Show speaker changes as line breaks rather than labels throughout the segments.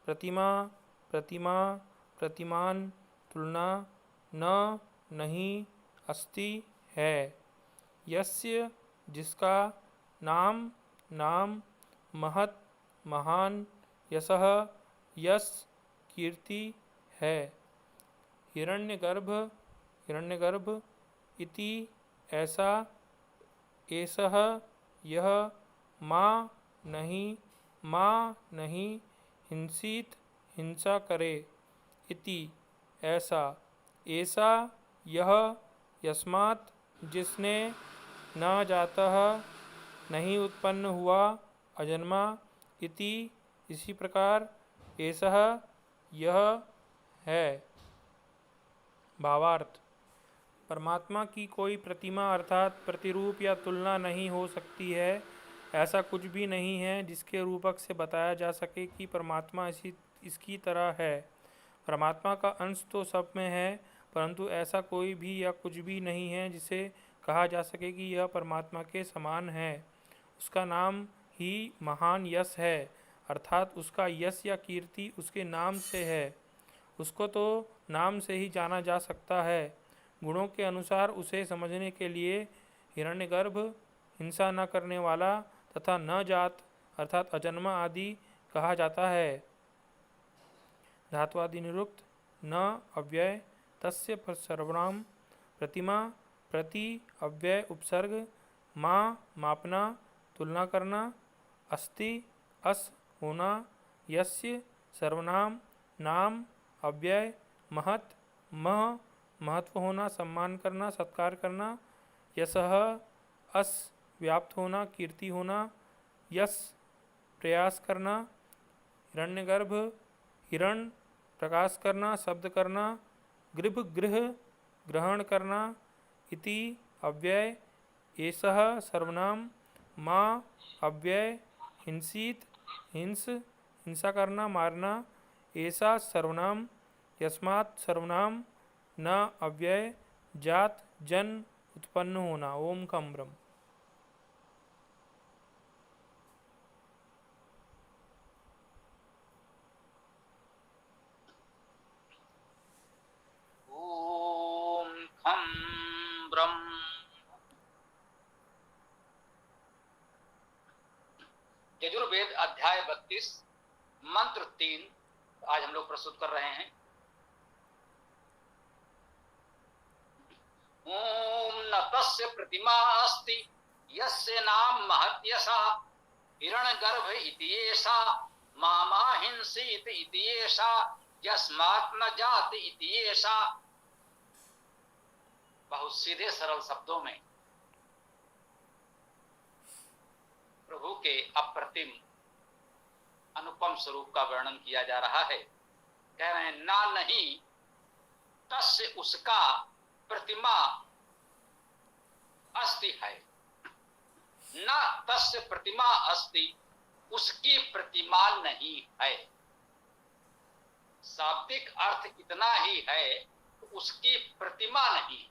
प्रतिमा, प्रतिमा, प्रतिमान, तुलना, न, नहीं, अस्ति, है। यस्य, जिसका, नाम, नाम, महत्, महान, यशः, यश, कीर्ति, है। हिरण्यगर्भ, हिरण्यगर्भ, इति, ऐसा, एषः, यह, माँ, नहीं, माँ, नहीं, हिंसीत, हिंसा करे, इति, ऐसा, ऐसा, यह, यस्मात्, जिसने, न जातः, नहीं उत्पन्न हुआ, अजन्मा, इति, इसी प्रकार, एषः, यह, है। भावार्थ: परमात्मा की कोई प्रतिमा अर्थात प्रतिरूप या तुलना नहीं हो सकती है। ऐसा कुछ भी नहीं है जिसके रूपक से बताया जा सके कि परमात्मा इसकी तरह है। परमात्मा का अंश तो सब में है, परंतु ऐसा कोई भी या कुछ भी नहीं है जिसे कहा जा सके कि यह परमात्मा के समान है। उसका नाम ही महान यश है, अर्थात उसका यश या कीर्ति उसके नाम से है। उसको तो नाम से ही जाना जा सकता है। गुणों के अनुसार उसे समझने के लिए हिरण्यगर्भ, हिंसा न करने वाला तथा न जात अर्थात अजन्मा आदि कहा जाता है। धात्वादि निरुक्त, न अव्यय, तस्य सर्वनाम, प्रतिमा, प्रति, अव्यय उपसर्ग, माँ, मापना, तुलना करना, अस्ति, अस, होना, यस्य, सर्वनाम, नाम, अव्यय, महत्, मह, महत्व होना, सम्मान करना, सत्कार करना, यशः, अस, व्याप्त होना, कीर्ति होना, यश, प्रयास करना, हिरण्यगर्भ, हिरण, प्रकाश करना, शब्द करना, गृभ, गृह, ग्रहण करना, इति, अव्यय, एषः, सर्वनाम, माँ, अव्यय, हिंसीत, हिंस, हिंसा करना, मारना, ऐसा, सर्वनाम, यस्मात्, सर्वनाम, न, अव्यय, जात, जन, उत्पन्न होना। ओम कम ब्रह्म।
ओम खम ब्रह्म। यजुर्वेद अध्याय 32 मंत्र 3 आज हम लोग प्रस्तुत कर रहे हैं। ओम न तस्य प्रतिमा अस्ति यस्य नाम महत्यसा हिरण्यगर्भ इति एषा मामा हिंसीत इति एषा यस्मात् न जाति इति एषा। बहुत सीधे सरल शब्दों में प्रभु के अप्रतिम अनुपम स्वरूप का वर्णन किया जा रहा है। कह रहे हैं ना नहीं तस्य उसका प्रतिमा अस्ति है, न तस्य प्रतिमा अस्ति उसकी प्रतिमा नहीं है। शाब्दिक अर्थ इतना ही है तो उसकी प्रतिमा नहीं,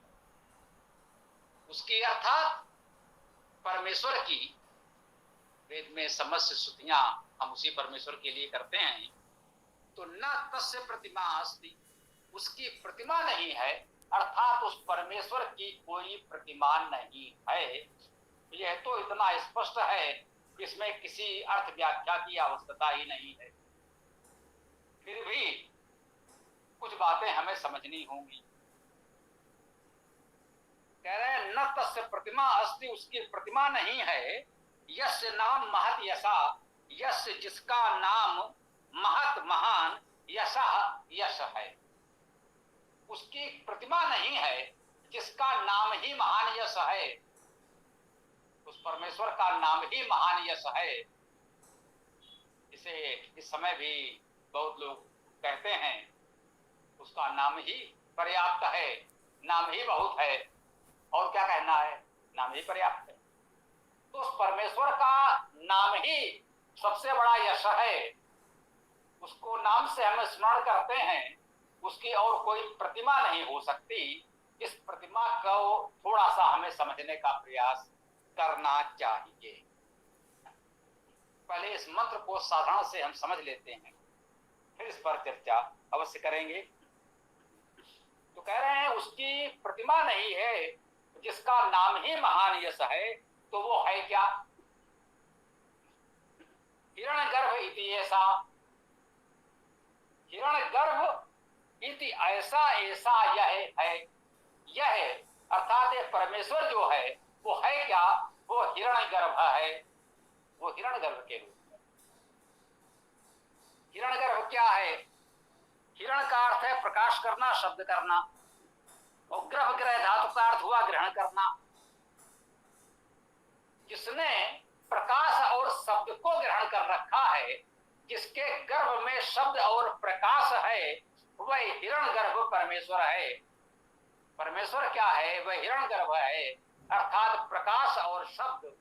उसकी अर्थात परमेश्वर की। वेद में समस्त स्तुतियां हम उसी परमेश्वर के लिए करते हैं। तो न तस्य प्रतिमा अस्ति उसकी प्रतिमा नहीं है, अर्थात उस परमेश्वर की कोई प्रतिमा नहीं है। यह तो इतना स्पष्ट है कि इसमें किसी अर्थ व्याख्या की आवश्यकता ही नहीं है। फिर भी कुछ बातें हमें समझनी होंगी। कह रहे हैं न तस्य प्रतिमा अस्ति उसकी प्रतिमा नहीं है, यस्य नाम महत यशा यस्य जिसका नाम महत महान यशा यश है, उसकी प्रतिमा नहीं है जिसका नाम ही महान यश है। उस परमेश्वर का नाम ही महान यश है। इसे इस समय भी बहुत लोग कहते हैं उसका नाम ही पर्याप्त है, नाम ही बहुत है, और क्या कहना है, नाम ही पर्याप्त है। तो उस परमेश्वर का नाम ही सबसे बड़ा यश है। उसको नाम से हम स्मरण करते हैं, उसकी और कोई प्रतिमा नहीं हो सकती। इस प्रतिमा को थोड़ा सा हमें समझने का प्रयास करना चाहिए। पहले इस मंत्र को साधारण से हम समझ लेते हैं। फिर इस पर चर्चा अवश्य करेंगे। तो कह रहे हैं उसकी प्रतिमा नहीं है, जिसका नाम ही महान यश है, तो वो है क्या? हिरण्यगर्भ इति ऐसा, हिरण्यगर्भ इति ऐसा, ऐसा यह है, यह अर्थात ये परमेश्वर जो है वो है क्या? वो हिरण्यगर्भ है, वो हिरण्यगर्भ के रूप में। हिरण्यगर्भ क्या है? हिरण का अर्थ है प्रकाश करना, शब्द करना, और ग्रह ग्रह धातु का अर्थ हुआ ग्रहण करना। जिसने प्रकाश और शब्द को ग्रहण कर रखा है, जिसके गर्भ में शब्द और प्रकाश है, वह हिरण गर्भ परमेश्वर है। परमेश्वर क्या है? वह हिरण गर्भ है, अर्थात प्रकाश और शब्द,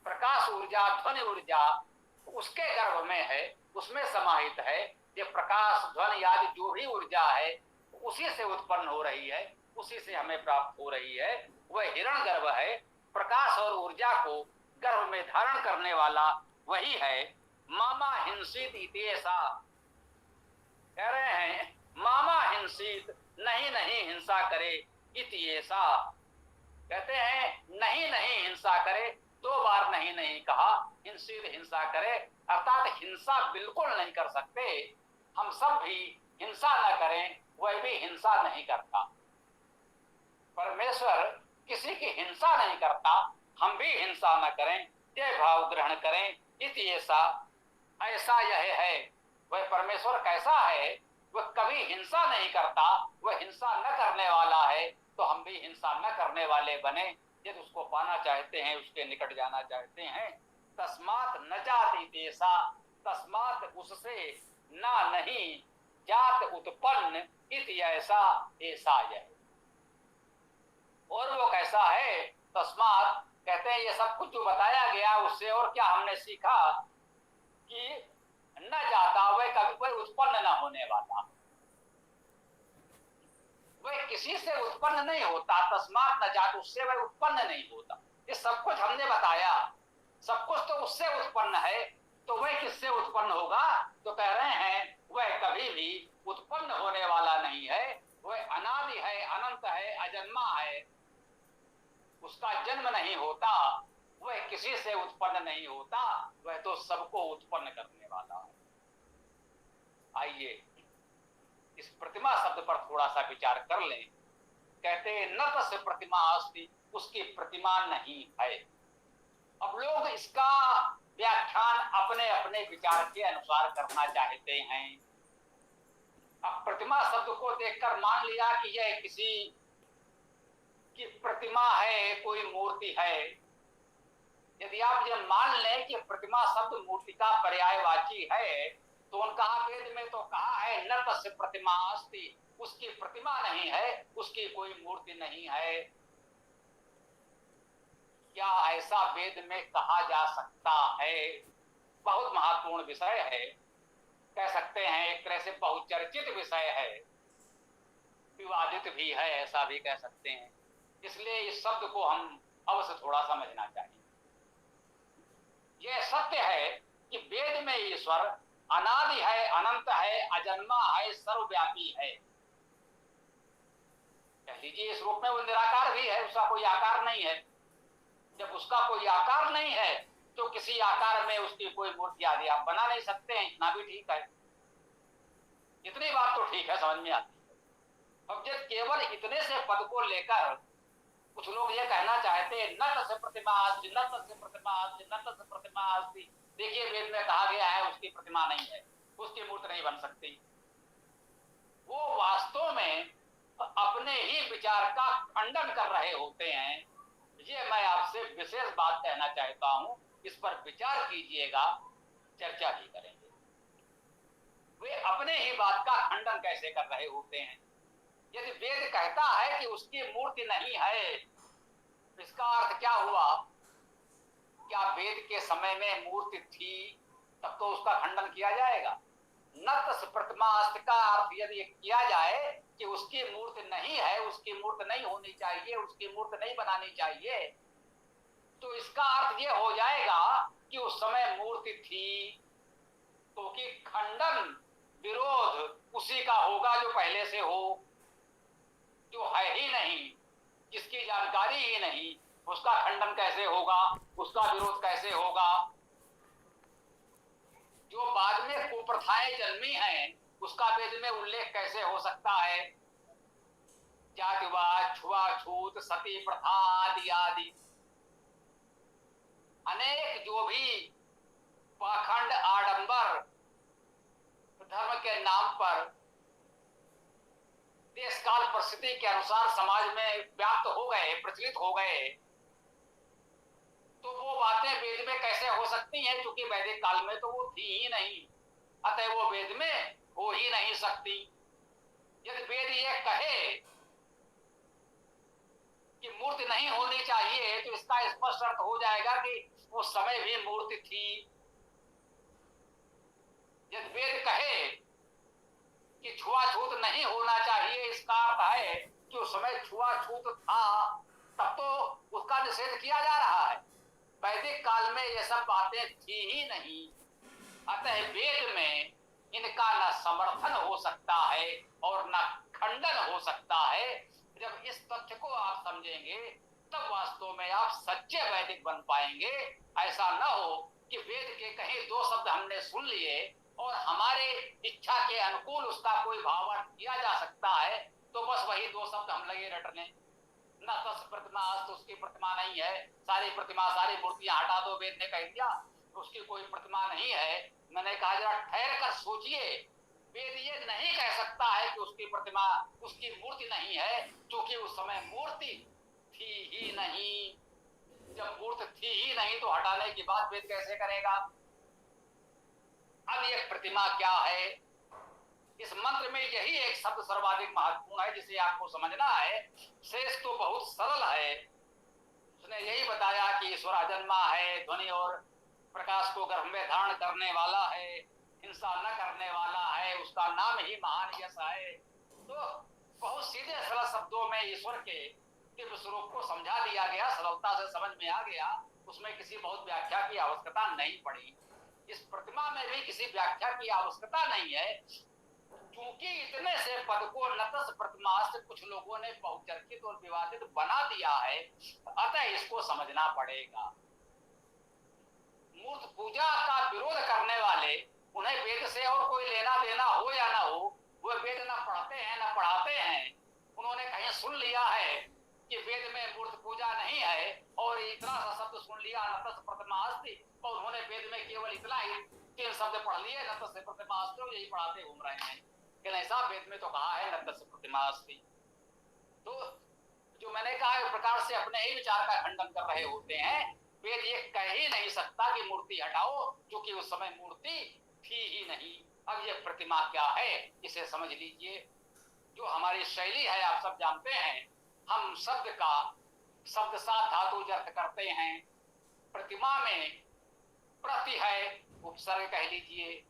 प्रकाश ऊर्जा, ध्वनि ऊर्जा उसके गर्भ में है, उसमें समाहित है। ये प्रकाश, ध्वनि आदि जो भी ऊर्जा है उसी से उत्पन्न हो रही है, उसी से हमें प्राप्त हो रही है, वह हिरण गर्भ है। प्रकाश और ऊर्जा को गर्भ में धारण करने वाला वही है। मामा हिंसित इतिसा, कह रहे हैं मामा हिंसित, नहीं नहीं हिंसा करे, इतिसा कहते हैं नहीं नहीं हिंसा करे, दो बार नहीं नहीं कहा, हिंसित हिंसा करे, अर्थात हिंसा बिल्कुल नहीं कर सकते। हम सब भी हिंसा न करें, वह भी हिंसा नहीं करता। परमेश्वर किसी की हिंसा नहीं करता, हम भी हिंसा न करें, ये भाव ग्रहण करें। इति ऐसा, ऐसा यह है, वह परमेश्वर कैसा है? वह कभी हिंसा नहीं करता, वह हिंसा न करने वाला है, तो हम भी हिंसा न करने वाले बने। यदि उसको पाना चाहते हैं, उसके निकट जाना चाहते हैं, तस्मात न जाति तेसा, तस्मात उससे ना नहीं जात उत्पन्न, इति ऐसा, ऐसा यह। और वो कैसा है? तस्मात कहते हैं ये सब कुछ जो बताया गया उससे और क्या हमने सीखा कि न जाता, वह कभी कोई उत्पन्न न होने वाला, वह किसी से उत्पन्न नहीं होता। तस्मात न जात, उससे वह उत्पन्न नहीं होता। ये सब कुछ हमने बताया, सब कुछ तो उससे उत्पन्न है, तो वह किससे उत्पन्न होगा? तो कह रहे हैं वह कभी भी उत्पन्न होने वाला नहीं है, वह अनादि है, अनंत है, अजन्मा है, उसका जन्म नहीं होता, वह किसी से उत्पन्न नहीं होता, वह तो सबको उत्पन्न करने वाला है। आइए इस प्रतिमा शब्द पर थोड़ा सा विचार कर लें। कहते हैं न तस्य प्रतिमा अस्ति, उसकी प्रतिमा नहीं है। अब लोग इसका व्याख्यान अपने अपने विचार के अनुसार करना चाहते हैं। अब प्रतिमा शब्द को देखकर मान लिया कि यह किसी की प्रतिमा है, कोई मूर्ति है। यदि आप ये मान लें कि प्रतिमा शब्द मूर्ति का पर्यायवाची है, तो उनका वेद में तो कहा है न तस्य प्रतिमा अस्ति, उसकी प्रतिमा नहीं है, उसकी कोई मूर्ति नहीं है। क्या ऐसा वेद में कहा जा सकता है? बहुत महत्वपूर्ण विषय है, कह सकते हैं एक तरह से बहुचर्चित विषय है, विवादित भी है, ऐसा भी कह सकते हैं। इसलिए इस शब्द को हम अवश्य थोड़ा समझना चाहिए। यह सत्य है कि वेद में ईश्वर अनादि है, अनंत है, अजन्मा है, सर्वव्यापी है। कह लीजिए इस रूप में वो निराकार भी है, उसका कोई आकार नहीं है। जब उसका कोई आकार नहीं है तो किसी आकार में उसकी कोई मूर्ति आदि आप बना नहीं सकते हैं, इतना भी ठीक है। इतनी बात तो ठीक है, समझ में आती है। अब जब केवल इतने से पद को लेकर कुछ लोग ये कहना चाहते हैं न तस्य प्रतिमा अस्ति, न तस्य प्रतिमा अस्ति, न तस्य प्रतिमा अस्ति। देखिए वेद में कहा गया है उसकी प्रतिमा नहीं है, उसकी मूर्ति नहीं बन सकती। वो वास्तव में अपने ही विचार का खंडन कर रहे होते हैं। ये मैं आपसे विशेष बात कहना चाहता हूं, इस पर विचार कीजिएगा, चर्चा भी करेंगे। वे अपने ही बात का खंडन कैसे कर रहे होते हैं? यदि वेद कहता है कि उसकी मूर्ति नहीं है, इसका अर्थ क्या हुआ? क्या वेद के समय में मूर्ति थी तब तो उसका खंडन किया जाएगा? न तस्य प्रतिमा अस्ति का अर्थ यदि किया जाए कि उसकी मूर्ति नहीं है, उसकी मूर्ति नहीं होनी चाहिए, उसकी मूर्ति नहीं बनानी चाहिए, तो इसका अर्थ ये हो जाएगा कि उस समय मूर्ति थी, तो कि खंडन उसका खंडन कैसे होगा, उसका विरोध कैसे होगा। जो बाद में कुप्रथाएं जन्मी हैं उसका वेद में उल्लेख कैसे हो सकता है। जातिवाद, छुआछूत, सती प्रथा आदि आदि अनेक जो भी पाखंड आडंबर धर्म के नाम पर देश काल परिस्थिति के अनुसार समाज में व्याप्त हो गए, प्रचलित हो गए, तो वो बातें वेद में कैसे हो सकती हैं, क्योंकि वैदिक काल में तो वो थी ही नहीं, अतः वो वेद में हो ही नहीं सकती। यदि वेद ये कहे कि मूर्ति नहीं होनी चाहिए तो इसका स्पष्ट अर्थ हो जाएगा कि उस समय भी मूर्ति थी। यदि वेद कहे कि छुआछूत नहीं होना चाहिए, इसका अर्थ है कि उस समय छुआछूत था, तब तो उसका निषेध किया जा रहा है। वैदिक काल में ये सब बातें थी ही नहीं, अतः वेद में इनका न समर्थन हो सकता है और न खंडन हो सकता है। जब इस तथ्य को आप समझेंगे तब वास्तव में आप सच्चे वैदिक बन पाएंगे। ऐसा न हो कि वेद के कहीं दो शब्द हमने सुन लिए और हमारे इच्छा के अनुकूल उसका कोई भावार्थ किया जा सकता है, तो बस वही दो शब्द हम लगे रटने, न तस् प्रतिमा अस्त, उसकी प्रतिमा नहीं है, सारी प्रतिमा सारी मूर्तियां हटा दो, वेद ने कह दिया उसकी कोई प्रतिमा नहीं है। मैंने कहा जरा ठहर कर सोचिए, वेद ये नहीं कह सकता है कि उसकी प्रतिमा, उसकी मूर्ति नहीं है, क्योंकि उस समय मूर्ति थी ही नहीं। जब मूर्ति थी ही नहीं तो हटाने की बात वेद कैसे करेगा। अब ये प्रतिमा क्या है, इस मंत्र में यही एक शब्द सर्वाधिक महत्वपूर्ण है जिसे आपको समझना है। शेष तो बहुत सरल है। उसने यही बताया कि ईश्वर अजन्मा है, ध्वनि और प्रकाश को गर्भ में धारण करने वाला है, हिंसा न करने वाला है, उसका नाम ही महान यश है। तो बहुत सीधे सरल शब्दों में ईश्वर के दिव्य स्वरूप को समझा दिया गया, सरलता से समझ में आ गया, उसमें किसी बहुत व्याख्या की आवश्यकता नहीं पड़ी। इस प्रतिमा में भी किसी व्याख्या की आवश्यकता नहीं है, क्योंकि इतने से पद को नतस प्रतिमा से कुछ लोगों ने बहुचर्चित और विवादित बना दिया है, अतः इसको समझना पड़ेगा। मूर्त पूजा का विरोध करने वाले, उन्हें वेद से और कोई लेना देना हो या ना हो, वो वेद न पढ़ते हैं न पढ़ाते हैं। उन्होंने कहीं सुन लिया है कि वेद में मूर्त पूजा नहीं है और इतना सा शब्द सुन लिया नतस प्रतिमा अस्ति, और उन्होंने वेद में केवल इतना ही 3 शब्द पढ़ लिए, नतस प्रतिमा अस्ति, यही पढ़ाते घूम रहे हैं। लेकिन ऐसा वेद में तो कहा है नतस प्रतिमा अस्ति। तो जो मैंने कहा एक प्रकार से अपने ही विचार का खंडन कर रहे होते हैं। वेद ये कह ही नहीं सकता कि मूर्ति हटाओ, क्योंकि उस समय मूर्ति थी ही नहीं। अब ये प्रतिमा क्या है इसे समझ लीजिए। जो हमारी शैली है आप सब जानते हैं, हम शब्द का शब्द साथ धातु अर्थ करते हैं। प्रतिमा में प्रति है, उपसर्ग कह लीजिए।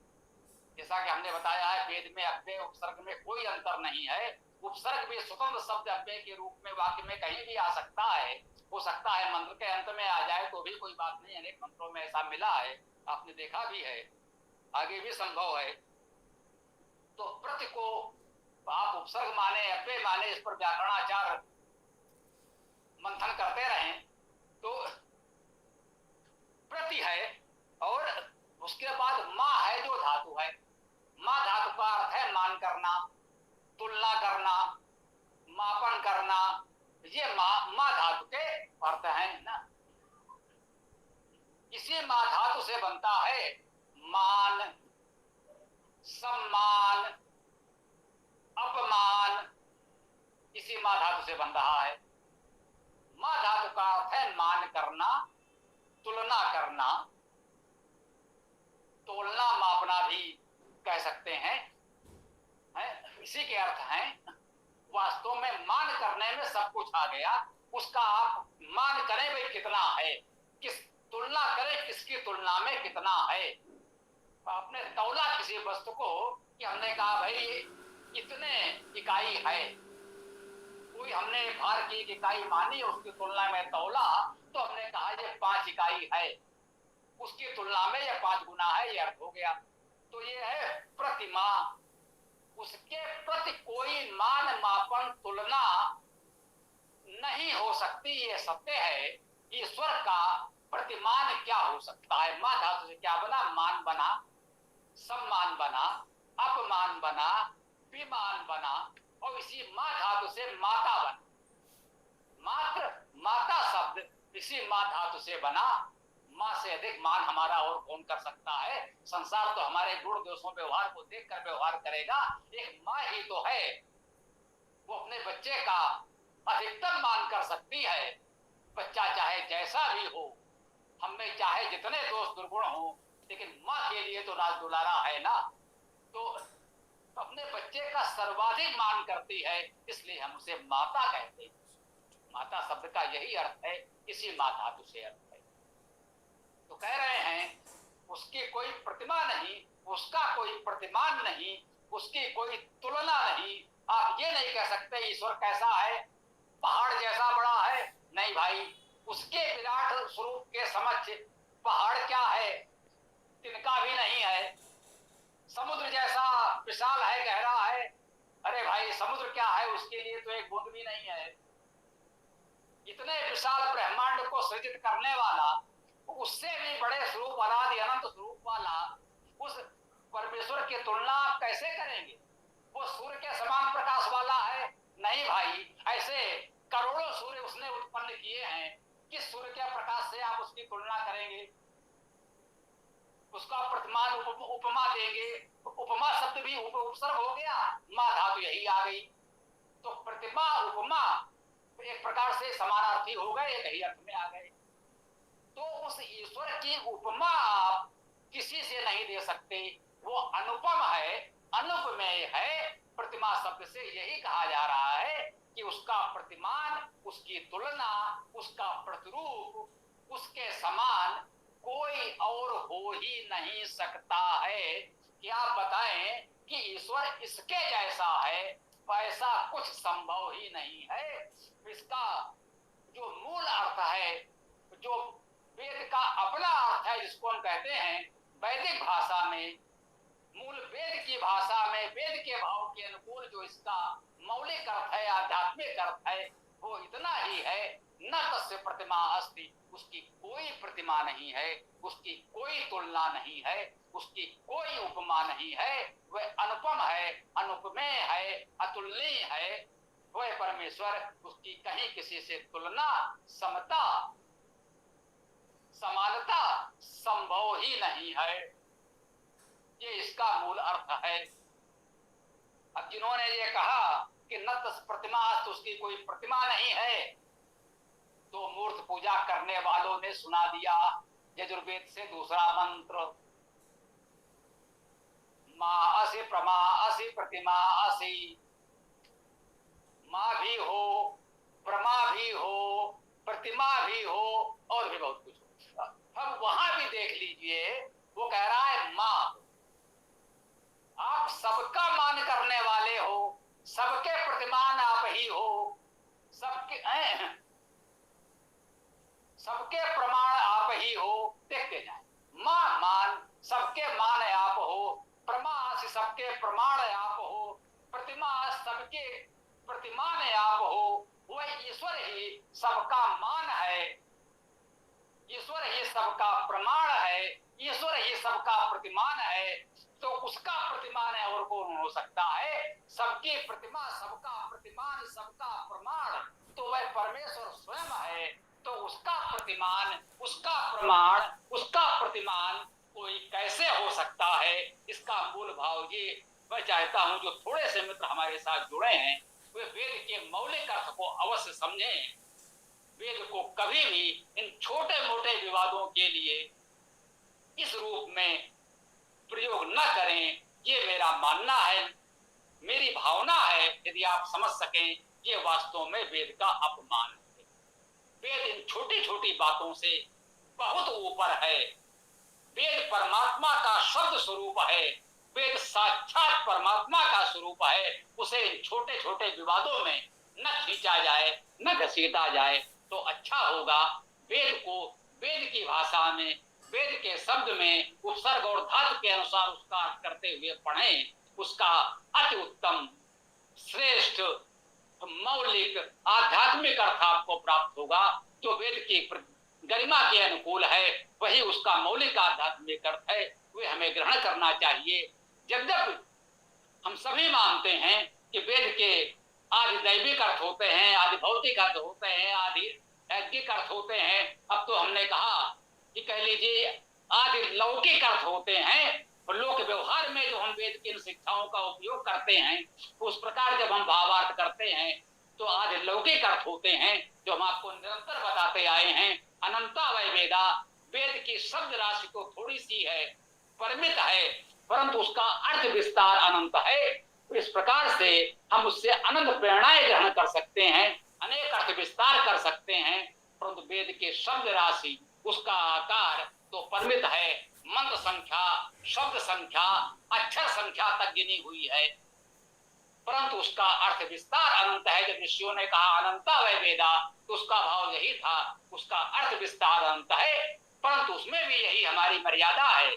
जैसा कि हमने बताया है वेद में अव्यय उपसर्ग में कोई अंतर नहीं है। उपसर्ग भी स्वतंत्र शब्द अव्यय के रूप में वाक्य में कहीं भी आ सकता है। हो सकता है मंत्र के अंत में आ जाए तो भी कोई बात नहीं, अनेक मंत्रों में ऐसा मिला है, आपने देखा भी है, आगे भी संभव है। तो प्रति को आप उपसर्ग माने अव्यय माने, इस पर व्याकरणाचार्य मंथन करते रहें। तो प्रति है और उसके बाद मां है जो धातु है। मां धातु का अर्थ है मान करना, तुलना करना, मापन करना, ये मां धातु के अर्थ हैं ना। इसी मां धातु से बनता है मान, सम्मान, अपमान, इसी मां धातु से बन रहा है। मां धातु का अर्थ है मान करना, तुलना करना, तोलना मापना भी कह सकते हैं, इसी के अर्थ हैं। वास्तव में मान करने में सब कुछ आ गया। उसका आप मान करें भाई कितना है, किस तुलना करें किसकी तुलना में कितना है। आपने तौला किसी वस्तु को कि हमने कहा भाई ये कितने इकाई है, कोई हमने भार की इकाई मानी, उसकी तुलना में तौला तो हमने कहा ये 5 इकाई है, उसकी तुलना में ये 5 गुना है, ये अर्थ हो गया। तो ये है प्रतिमा। उसके प्रति कोई मान मापन तुलना नहीं हो सकती, ये सत्य है। ईश्वर का प्रतिमान क्या हो सकता है? मां धातु से क्या बना? मान बना, सम्मान बना, अपमान बना, विमान बना, और इसी मां धातु से माता बना। मात्र माता शब्द इसी मां धातु से बना। मां से अधिक मान हमारा और कौन कर सकता है? संसार तो हमारे गुण दोषों व्यवहार को देखकर व्यवहार करेगा। एक मां ही तो है, वो अपने बच्चे का अधिकतम मान कर सकती है। बच्चा चाहे जैसा भी हो, हम में चाहे जितने दोष दुर्गुण हो, लेकिन मां के लिए तो राज दुलारा है ना। तो अपने बच्चे का सर्वाधिक मान करती है, इसलिए हम उसे माता कहते हैं। माता शब्द का यही अर्थ है, इसी मां धातु से अर्थ है। तो कह रहे हैं उसकी कोई प्रतिमा नहीं, उसका कोई प्रतिमान नहीं, उसकी कोई तुलना नहीं। आप ये नहीं कह सकते ईश्वर कैसा है, पहाड़ जैसा बड़ा है। नहीं भाई, उसके विराट स्वरूप के समक्ष पहाड़ क्या है? तिनका भी नहीं है। समुद्र जैसा विशाल है, गहरा है। अरे भाई, समुद्र क्या है? उसके लिए तो एक बूंद भी नहीं है। इतने विशाल ब्रह्मांड को सृजित करने वाला, उससे भी बड़े स्वरूप, अनादि अनंत स्वरूप वाला उस परमेश्वर की तुलना आप कैसे करेंगे? वो सूर्य के समान प्रकाश वाला है? नहीं भाई, ऐसे करोड़ों सूर्य उसने उत्पन्न किए हैं। किस सूर्य के प्रकाश से आप उसकी तुलना करेंगे? उसका प्रतिमान उपमा देंगे। उपमा शब्द भी उपसर्ग हो गया, मां धातु यही आ गई। तो प्रतिमा उपमा एक प्रकार से समानार्थी हो गए, एक ही अर्थ में आ गए। तो उस ईश्वर की उपमा आप किसी से नहीं दे सकते। वो अनुपम है, अनुपमेय है। प्रतिमा शब्द से यही कहा जा रहा है कि उसका प्रतिमान, उसकी तुलना, उसका प्रतिरूप, उसके समान कोई और हो ही नहीं सकता है। क्या बताएं कि ईश्वर इसके जैसा है, वैसा कुछ संभव ही नहीं है। इसका जो मूल अर्थ है, जो वेद का अपना अर्थ है, जिसको हम कहते हैं वैदिक भाषा में, मूल वेद की भाषा में, वेद के भाव के अनुकूल जो इसका मौलिक अर्थ है, आध्यात्मिक अर्थ है, वो इतना ही है, न तस्य प्रतिमा अस्ति, उसकी कोई प्रतिमा नहीं है, उसकी कोई तुलना नहीं है, उसकी कोई उपमा नहीं है। वह अनुपम है, अनुपमेय है, अतुलनीय है। वह परमेश्वर, उसकी कहीं किसी से तुलना, समता, समानता संभव ही नहीं है। ये इसका मूल अर्थ है। अब जिन्होंने ये कहा कि न तस् प्रतिमा, तो उसकी कोई प्रतिमा नहीं है, तो मूर्त पूजा करने वालों ने सुना दिया यजुर्वेद से दूसरा मंत्र, मां असि प्रमा असि प्रतिमा असि। मां भी हो, प्रमा भी हो, प्रतिमा भी हो, और भी बहुत कुछ हो। हम वहां भी देख लीजिए, वो कह रहा है मां, आप सबका मान करने वाले हो, सबके प्रतिमान आप ही हो, सबके प्रमाण आप ही हो। देखते जाए, मां मान, सबके मान आप हो, प्रमा सबके प्रमाण आप हो, प्रतिमा सबके प्रतिमान आप हो। वह ईश्वर ही सबका मान है, ईश्वर ही सबका प्रमाण है, ईश्वर ही सबका प्रतिमान है। तो उसका प्रतिमान है और कौन हो सकता है? सबकी प्रतिमा, सबका प्रतिमान, सबका प्रमाण तो वह परमेश्वर स्वयं है। तो उसका प्रतिमान, उसका प्रमाण, उसका प्रतिमान कोई कैसे हो सकता है? इसका मूल भाव ये मैं चाहता हूं, जो थोड़े से मित्र हमारे साथ जुड़े हैं, वे वेद के मौलिक अर्थ को अवश्य समझें। वेद को कभी भी इन छोटे मोटे विवादों के लिए इस रूप में प्रयोग न करें, ये मेरा मानना है, मेरी भावना है। यदि आप समझ सकें, ये वास्तव में वेद का अपमान है। वेद इन छोटी छोटी बातों से बहुत ऊपर है। वेद परमात्मा का शब्द स्वरूप है, वेद साक्षात परमात्मा का स्वरूप है। उसे इन छोटे छोटे विवादों में न खींचा जाए, न घसीटा जाए तो अच्छा होगा। वेद को वेद की भाषा में, वेद के शब्द में, उपसर्ग और धातु के अनुसार उसका अर्थ करते हुए पढ़ें। उसका अति उत्तम, श्रेष्ठ, मौलिक, आध्यात्मिक अर्थ आपको प्राप्त होगा। जो वेद की गरिमा के अनुकूल है, वही उसका मौलिक आध्यात्मिक अर्थ है, वे हमें ग्रहण करना चाहिए। यद्यपि हम सभी मानते हैं कि वेद के आदि दैविक अर्थ होते हैं, आदि भौतिक अर्थ होते हैं, आदि ऐज्ञिक अर्थ होते हैं। अब तो हमने कहा कि कह लीजिए आदि लौकिक अर्थ होते हैं, और लोक व्यवहार में जो हम वेद की इन शिक्षाओं का उपयोग करते हैं, उस प्रकार जब हम भावार्थ करते हैं तो आदि लौकिक अर्थ होते हैं, जो हम आपको निरंतर बताते आए हैं। अनंता वै वेदा, वेद की शब्द राशि तो थोड़ी सी है, परिमित है, परंतु उसका अर्थ विस्तार अनंत है। इस प्रकार से हम उससे अनंत प्रेरणाएं ग्रहण कर सकते हैं, अनेक अर्थ विस्तार कर सकते हैं, परंतु वेद के शब्द राशि, उसका आकार तो परिमित है। मंत्र संख्या, शब्द संख्या, अक्षर संख्या तक गिनी हुई है, परंतु उसका अर्थ विस्तार अनंत है। जब ऋषियों ने कहा अनंता वै वेदा, तो उसका भाव यही था, उसका अर्थ विस्तार अनंत है, परंतु उसमें भी यही हमारी मर्यादा है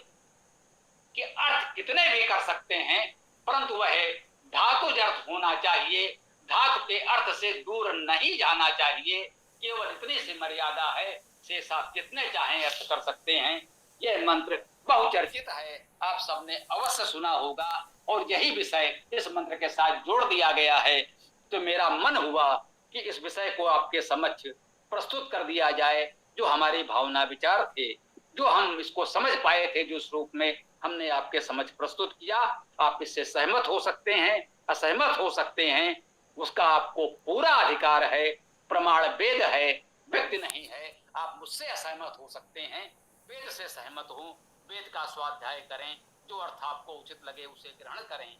कि अर्थ कितने भी कर सकते हैं, परंतु वह धातुज अर्थ होना चाहिए, धातु के अर्थ से दूर नहीं जाना चाहिए। केवल इतनी सी मर्यादा है, शेष आप जितने चाहें अर्थ कर सकते हैं। यह मंत्र बहुचर्चित है, आप सबने अवश्य सुना होगा, और यही विषय इस मंत्र के साथ जोड़ दिया गया है। तो मेरा मन हुआ कि इस विषय को आपके समक्ष प्रस्तुत कर दिया जाए, जो हमारी भावना विचार थे, जो हम इसको समझ पाए थे, जो रूप में हमने आपके समझ प्रस्तुत किया। आप इससे सहमत हो सकते हैं, असहमत हो सकते हैं, उसका आपको पूरा अधिकार है। प्रमाण वेद है, व्यक्ति नहीं है। आप मुझसे असहमत हो सकते हैं, वेद से सहमत हो, वेद का स्वाध्याय करें, जो अर्थ आपको उचित लगे उसे ग्रहण करें।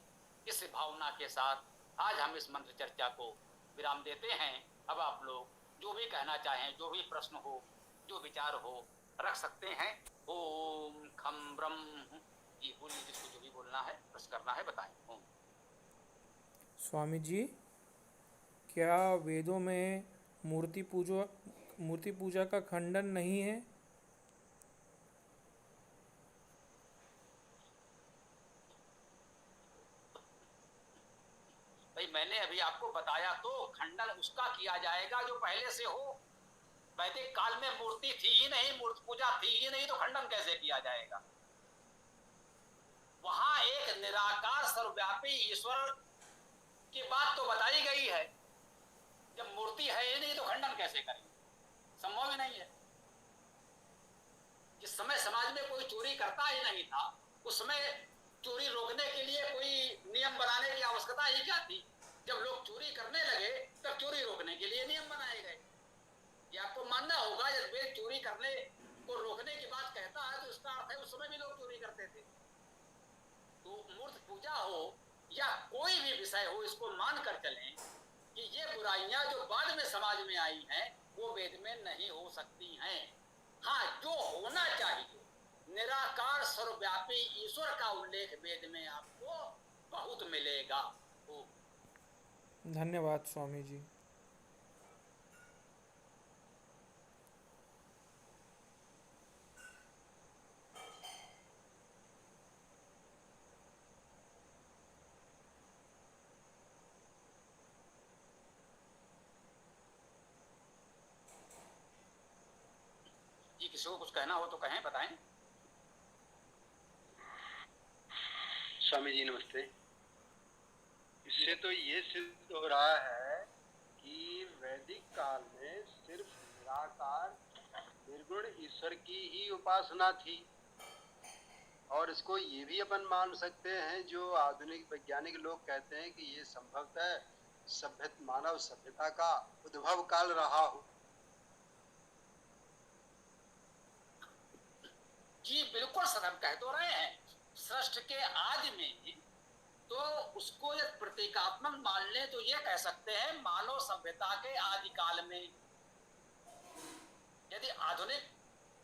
इस भावना के साथ आज हम इस मंत्र चर्चा को विराम देते हैं। अब आप लोग जो भी कहना चाहें, जो भी प्रश्न हो, जो विचार हो, रख सकते हैं। ओम खम ब्रह्म, ये बोलिए, जिसको जो भी बोलना है, प्रश्न करना है, बताएं। ओम।
स्वामी जी, क्या वेदों में मूर्ति पूजा का खंडन नहीं है?
भाई मैंने अभी आपको बताया, तो खंडन उसका किया जाएगा जो पहले से हो। वैदिक काल में मूर्ति थी ही नहीं, मूर्ति पूजा थी ही नहीं, तो खंडन कैसे किया जाएगा? वहां एक निराकार सर्वव्यापी ईश्वर की बात तो बताई गई है। जब मूर्ति है ही नहीं तो खंडन कैसे करेंगे? संभव ही नहीं है। जिस समय समाज में कोई चोरी करता ही नहीं था, उस समय चोरी रोकने के लिए कोई नियम बनाने की आवश्यकता ही क्या थी? जब लोग चोरी करने लगे, तब चोरी रोकने के लिए नियम बनाए गए। ये आपको मानना होगा, जब वेद चोरी करने को रोकने की बात कहता है, तो इसका अर्थ है उस समय भी लोग चोरी करते थे। तो मूर्ति पूजा हो या कोई भी विषय हो, इसको मानकर चलें कि ये बुराइयां जो बाद में समाज में आई हैं, वो वेद में नहीं हो सकती हैं। हाँ, जो होना चाहिए, निराकार सर्वव्यापी ईश्वर का उल्लेख वेद में आपको बहुत मिलेगा।
धन्यवाद स्वामी जी।
जी, किसी को कुछ कहना हो तो कहें, बताएं।
स्वामी जी नमस्ते। इससे तो ये सिद्ध हो रहा है कि वैदिक काल में सिर्फ निराकार निर्गुण ईश्वर की ही उपासना थी, और इसको ये भी अपन मान सकते हैं, जो आधुनिक वैज्ञानिक लोग कहते हैं कि ये संभवतः मानव सभ्यता का उद्भव काल रहा हो।
जी बिल्कुल सर, हम कह तो रहे हैं, सृष्टि के आदि में तो उसको एक प्रतीकात्मक मान ले तो ये कह सकते हैं मानव सभ्यता के आदि काल में। यदि आधुनिक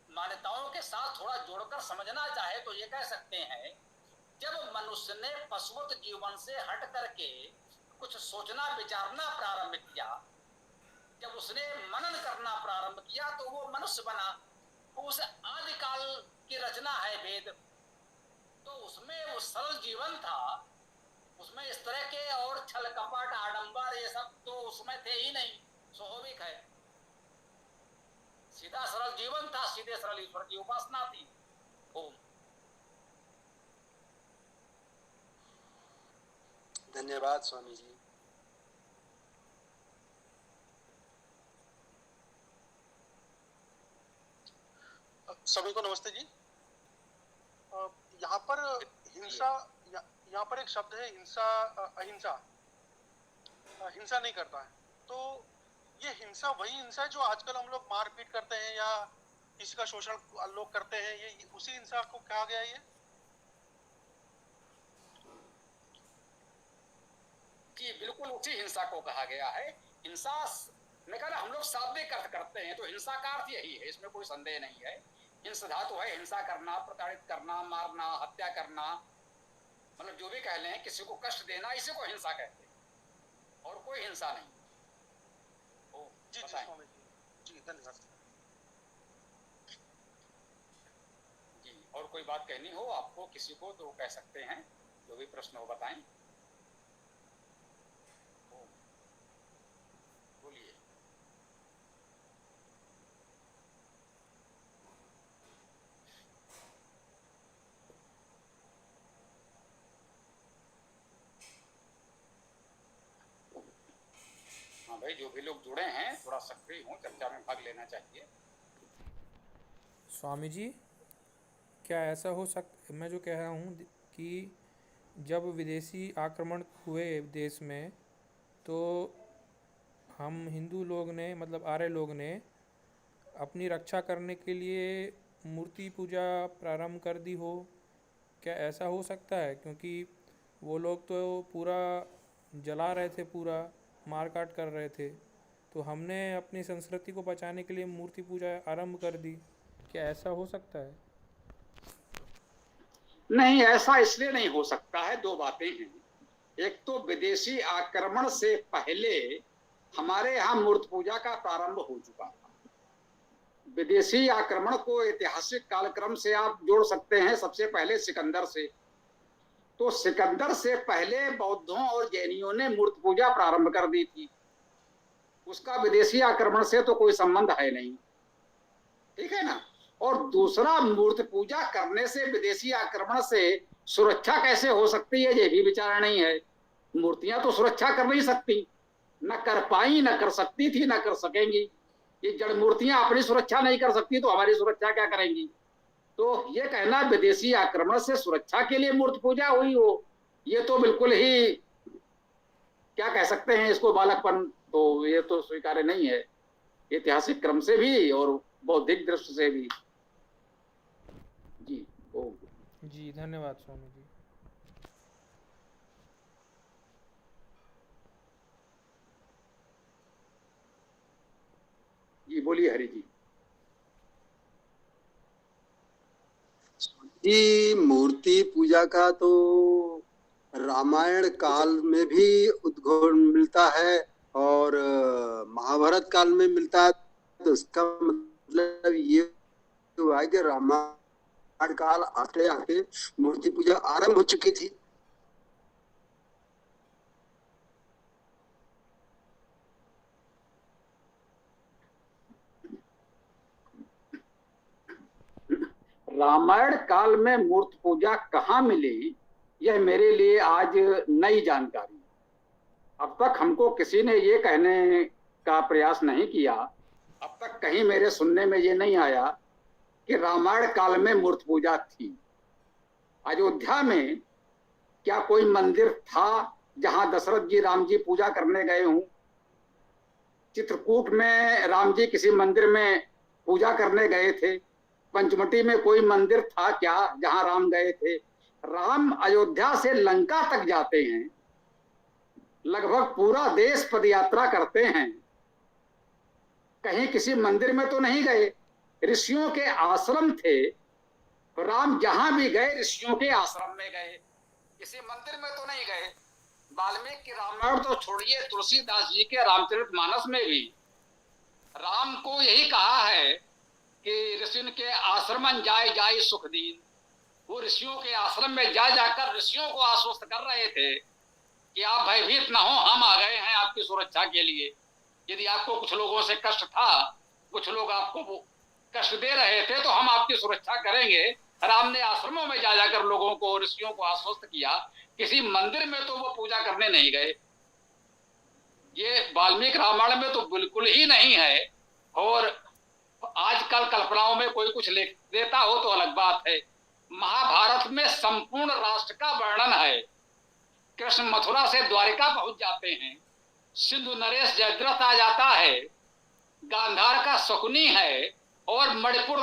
मान्यताओं के साथ थोड़ा जोड़कर समझना चाहे तो ये कह सकते हैं, जब मनुष्य ने पशुवत जीवन से हट करके कुछ सोचना विचारना प्रारंभ किया, जब उसने मनन करना प्रारंभ किया, तो वो मनुष्य बना। उस आदिकाल की रचना है वेद। तो उसमें वो सरल जीवन था, उसमें इस तरह के और छल कपट आडंबर ये सब तो उसमें थे ही नहीं, स्वाभाविक है। सीधा सरल जीवन था, सीधे सरल ईश्वर की उपासना थी। ओम।
धन्यवाद स्वामी जी।
सभी को नमस्ते जी। यहाँ पर हिंसा, यहाँ पर एक शब्द है हिंसा, अहिंसा, हिंसा नहीं करता है। तो ये हिंसा वही हिंसा है जो आजकल हम लोग मारपीट करते हैं या किसी का शोषण लोग करते हैं, ये उसी हिंसा को कहा गया है ये?
कि बिल्कुल उसी हिंसा को कहा गया है। हिंसा में कहा हम लोग शाब्दिक अर्थ करते हैं तो हिंसा का अर्थ यही है, इसमें कोई संदेह नहीं है। हिंसा धातु है हिंसा करना, प्रताड़ित करना, मारना, हत्या करना, मतलब जो भी कह लें, किसी को कष्ट देना, इसी को हिंसा कहते हैं और कोई हिंसा नहीं।
जी जी स्वामी जी, जी धन्यवाद
जी। और कोई बात कहनी हो आपको किसी को तो कह सकते हैं, जो भी प्रश्न हो बताएं। बोलिए। हाँ भाई, जो भी लोग जुड़े हैं थोड़ा सक्रिय हों, चर्चा में भाग लेना चाहिए।
स्वामी जी, क्या ऐसा हो सकता, मैं जो कह रहा हूँ कि जब विदेशी आक्रमण हुए देश में तो हम हिंदू लोग ने, मतलब आर्य लोग ने अपनी रक्षा करने के लिए मूर्ति पूजा प्रारंभ कर दी हो? क्या ऐसा हो सकता है? क्योंकि वो लोग तो पूरा जला रहे थे, पूरा मार काट कर रहे थे, तो हमने अपनी संस्कृति को बचाने के लिए मूर्ति पूजा आरंभ कर दी। क्या ऐसा हो सकता है?
नहीं, ऐसा इसलिए नहीं हो सकता है। दो बातें हैं। एक तो विदेशी आक्रमण से पहले हमारे यहाँ मूर्ति पूजा का प्रारंभ हो चुका था। विदेशी आक्रमण को ऐतिहासिक कालक्रम से आप जोड़ सकते हैं, सबसे पहले सिकंदर से। तो सिकंदर से पहले बौद्धों और जैनियों ने मूर्ति पूजा प्रारंभ कर दी थी। उसका विदेशी आक्रमण से तो कोई संबंध है नहीं, ठीक है ना। और दूसरा, मूर्ति पूजा करने से विदेशी आक्रमण से सुरक्षा कैसे हो सकती है, ये भी विचार नहीं है। मूर्तियां तो सुरक्षा कर नहीं सकती, न कर पाई, न कर सकती थी, न कर सकेंगी। ये जड़ मूर्तियां अपनी सुरक्षा नहीं कर सकती तो हमारी सुरक्षा क्या करेंगी? तो ये कहना विदेशी आक्रमण से सुरक्षा के लिए मूर्ति पूजा हुई हो, ये तो बिल्कुल ही, क्या कह सकते हैं इसको, बालकपन। तो ये तो स्वीकार्य नहीं है, ऐतिहासिक क्रम से भी और बौद्धिक दृष्टि से भी। जी ओ
जी धन्यवाद स्वामी जी।
जी बोलिए हरि जी।
जी, मूर्ति पूजा का तो रामायण काल में भी उद्गम मिलता है और महाभारत काल में मिलता है। तो इसका मतलब ये हुआ है कि रामायण काल आते आते मूर्ति पूजा आरंभ हो चुकी थी।
रामायण काल में मूर्ति पूजा कहाँ मिली, यह मेरे लिए आज नई जानकारी। अब तक हमको किसी ने ये कहने का प्रयास नहीं किया, अब तक कहीं मेरे सुनने में ये नहीं आया कि रामायण काल में मूर्ति पूजा थी। अयोध्या में क्या कोई मंदिर था जहां दशरथ जी राम जी पूजा करने गए हों? चित्रकूट में राम जी किसी मंदिर में पूजा करने गए थे? पंचमटी में कोई मंदिर था क्या जहां राम गए थे? राम अयोध्या से लंका तक जाते हैं, लगभग पूरा देश पदयात्रा करते हैं, कहीं किसी मंदिर में तो नहीं गए। ऋषियों के आश्रम थे, राम जहां भी गए ऋषियों के आश्रम में गए, किसी मंदिर में तो नहीं गए। वाल्मीकि रामायण तो छोड़िए, तुलसीदास जी के रामचरितमानस में भी राम को यही कहा है कि ऋषियों के आश्रम जाए जाए सुख दीन। वो ऋषियों के आश्रम में जा जाकर ऋषियों को आश्वस्त कर रहे थे कि आप भयभीत न हो, हम आ गए हैं आपकी सुरक्षा के लिए। यदि आपको कुछ लोगों से कष्ट था, कुछ लोग आपको कष्ट दे रहे थे तो हम आपकी सुरक्षा करेंगे। राम ने आश्रमों में जा जाकर लोगों को, ऋषियों को आश्वस्त किया, किसी मंदिर में तो वो पूजा करने नहीं गए। ये वाल्मीकि रामायण में तो बिल्कुल ही नहीं है। और आजकल कल्पनाओं में कोई कुछ लिख देता हो तो अलग बात है। महाभारत में संपूर्ण राष्ट्र का वर्णन है। कृष्ण मथुरा से द्वारिका पहुंच जाते हैं, सिंधु नरेश जयद्रथ आ जाता है, गांधार का शकुनी है, और मणिपुर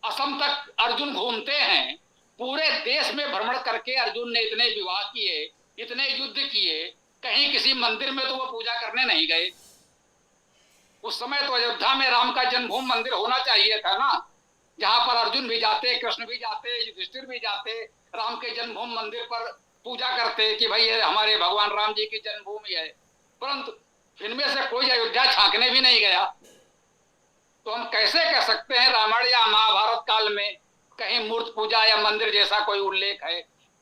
असम तक अर्जुन घूमते हैं। पूरे देश में भ्रमण करके अर्जुन ने इतने विवाह किए, इतने युद्ध किए, कहीं किसी मंदिर में तो वो पूजा करने नहीं गए। उस समय तो अयोध्या में राम का जन्मभूमि मंदिर होना चाहिए था ना, जहां पर अर्जुन भी जाते, कृष्ण भी जाते, युधिष्ठिर भी जाते, राम के जन्मभूमि मंदिर पर पूजा करते कि भाई ये हमारे भगवान राम जी की जन्मभूमि है। परंतु इनमें से कोई अयोध्या झांकने भी नहीं गया। तो हम कैसे कह सकते हैं रामायण या महाभारत काल में कहीं मूर्ति पूजा या मंदिर जैसा कोई उल्लेख है?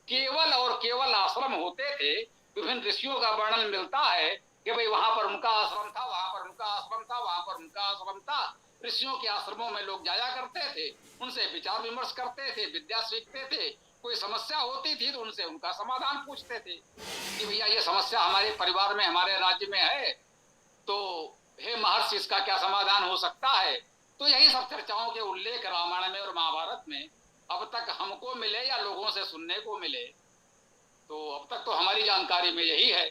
केवल और केवल आश्रम होते थे। विभिन्न ऋषियों का वर्णन मिलता है कि भाई वहां पर उनका आश्रम था, वहां पर उनका आश्रम था, वहां पर उनका आश्रम था। ऋषियों के आश्रमों में लोग जाया करते थे, उनसे विचार विमर्श करते थे, विद्या सीखते थे। कोई समस्या होती थी तो उनसे उनका समाधान पूछते थे कि भैया ये समस्या हमारे परिवार में, हमारे राज्य में है, तो हे महर्षि इसका क्या समाधान हो सकता है? तो यही सब चर्चाओं के उल्लेख रामायण में और महाभारत में अब तक हमको मिले या लोगों से सुनने को मिले, तो अब तक तो हमारी जानकारी में यही है।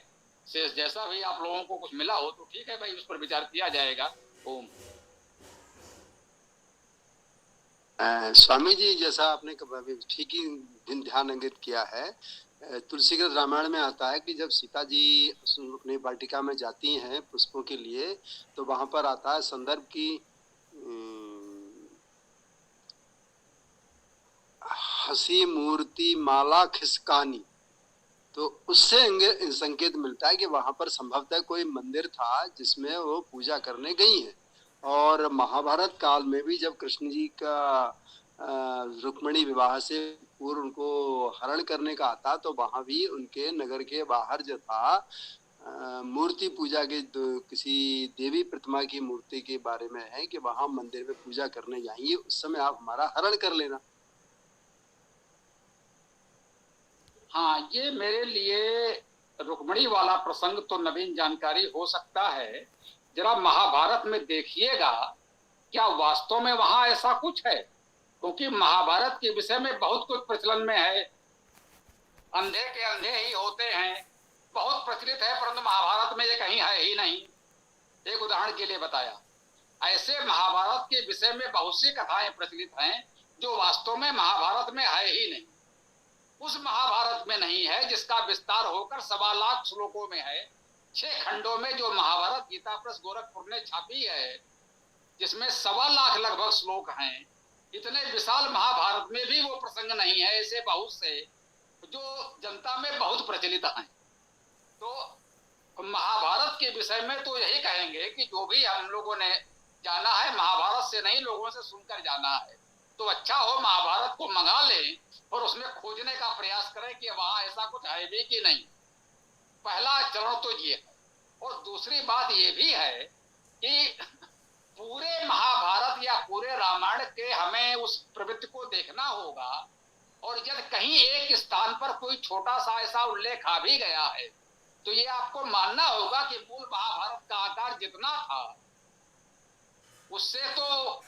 शेष जैसा भी आप लोगों को कुछ मिला हो तो ठीक है भाई, उस पर विचार किया जाएगा। ओम।
स्वामी जी, जैसा आपने ठीक ही ध्यान अंकित किया है, तुलसीकृत रामायण में आता है कि जब सीता जी अपनी वाटिका में जाती हैं पुष्पों के लिए, तो वहां पर आता है संदर्भ की हसी मूर्ति माला खिसकानी। तो उससे संकेत मिलता है कि वहां पर संभवतः कोई मंदिर था जिसमें वो पूजा करने गई हैं। और महाभारत काल में भी जब कृष्ण जी का रुक्मिणी विवाह से पूर्व उनको हरण करने का आता, तो वहां भी उनके नगर के बाहर जो था मूर्ति पूजा के किसी देवी प्रतिमा की मूर्ति के बारे में है कि वहां मंदिर में पूजा करने जाएंगे, उस समय आप हमारा हरण कर लेना।
हाँ, ये मेरे लिए रुक्मिणी वाला प्रसंग तो नवीन जानकारी हो सकता है। जरा महाभारत में देखिएगा, क्या वास्तव में वहां ऐसा कुछ है? क्योंकि महाभारत के विषय में बहुत कुछ प्रचलन में है। अंधे के अंधे ही होते हैं, बहुत प्रचलित है, परंतु महाभारत में ये कहीं है ही नहीं। एक उदाहरण के लिए बताया, ऐसे महाभारत के विषय में बहुत सी कथाएं प्रचलित हैं जो वास्तव में महाभारत में है ही नहीं। उस महाभारत में नहीं है जिसका विस्तार होकर 1.25 लाख श्लोकों में है, 6 खंडों में जो महाभारत गीता प्रेस गोरखपुर ने छापी है, जिसमें 1.25 लाख लगभग श्लोक हैं। इतने विशाल महाभारत में भी वो प्रसंग नहीं है, ऐसे बहुत से जो जनता में बहुत प्रचलित हैं। तो महाभारत के विषय में तो यही कहेंगे कि जो भी हम लोगों ने जाना है महाभारत से नहीं, लोगों से सुनकर जाना है, तो अच्छा हो महाभारत को मंगा लें और उसमें खोजने का प्रयास करें कि वहां ऐसा कुछ है भी कि नहीं। पहला चरण तो ये है। और दूसरी बात ये भी है कि पूरे महाभारत या पूरे रामायण के हमें उस प्रवृत्ति को देखना होगा, और यदि कहीं एक स्थान पर कोई छोटा सा ऐसा उल्लेख आ भी गया है तो ये आपको मानना होगा कि मूल महाभारत का आकार जितना था उससे तो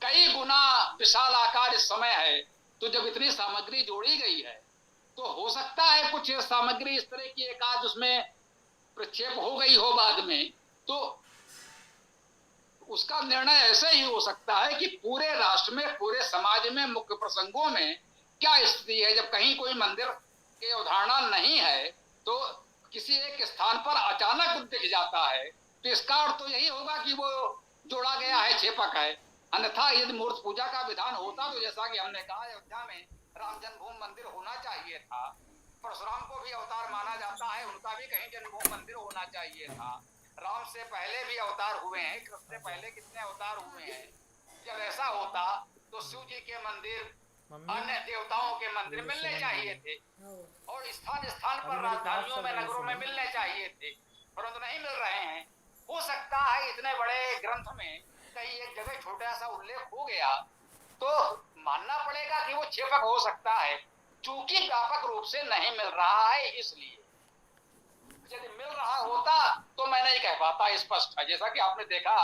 कई गुना विशाल आकार इस समय है। तो जब इतनी सामग्री जोड़ी गई है तो हो सकता है कुछ सामग्री इस तरह की एक आध उसमें प्रक्षेप हो गई हो बाद में, तो उसका निर्णय ऐसे ही हो सकता है कि पूरे राष्ट्र में, पूरे समाज में, मुख्य प्रसंगों में क्या स्थिति है। जब कहीं कोई मंदिर के अवधारणा नहीं है तो किसी एक स्थान पर अचानक दिख जाता है, तो इसका अर्थ तो यही होगा कि वो जोड़ा गया है, छेपक है। अन्यथा यदि मूर्ति पूजा का विधान होता तो जैसा कि हमने कहा अयोध्या में राम जन्मभूमि मंदिर होना चाहिए था। परशुराम को भी अवतार माना जाता है, उनका भी कहीं जन्मभूमि मंदिर होना चाहिए था। राम से पहले भी अवतार हुए हैं, कृष्ण से पहले कितने अवतार हुए हैं। जब ऐसा होता तो शिव जी के मंदिर, अन्य देवताओं के मंदिर मिलने चाहिए थे, और स्थान स्थान पर राजधानियों में, नगरों में मिलने चाहिए थे, परंतु नहीं मिल रहे हैं। हो सकता है इतने बड़े ग्रंथ में कहीं एक जगह छोटा सा उल्लेख हो गया तो मानना पड़ेगा कि वो क्षेपक हो सकता है, चूंकि व्यापक रूप से नहीं मिल रहा है। इसलिए यदि मिल रहा होता तो मैं नहीं कह पाता स्पष्ट है। जैसा कि आपने देखा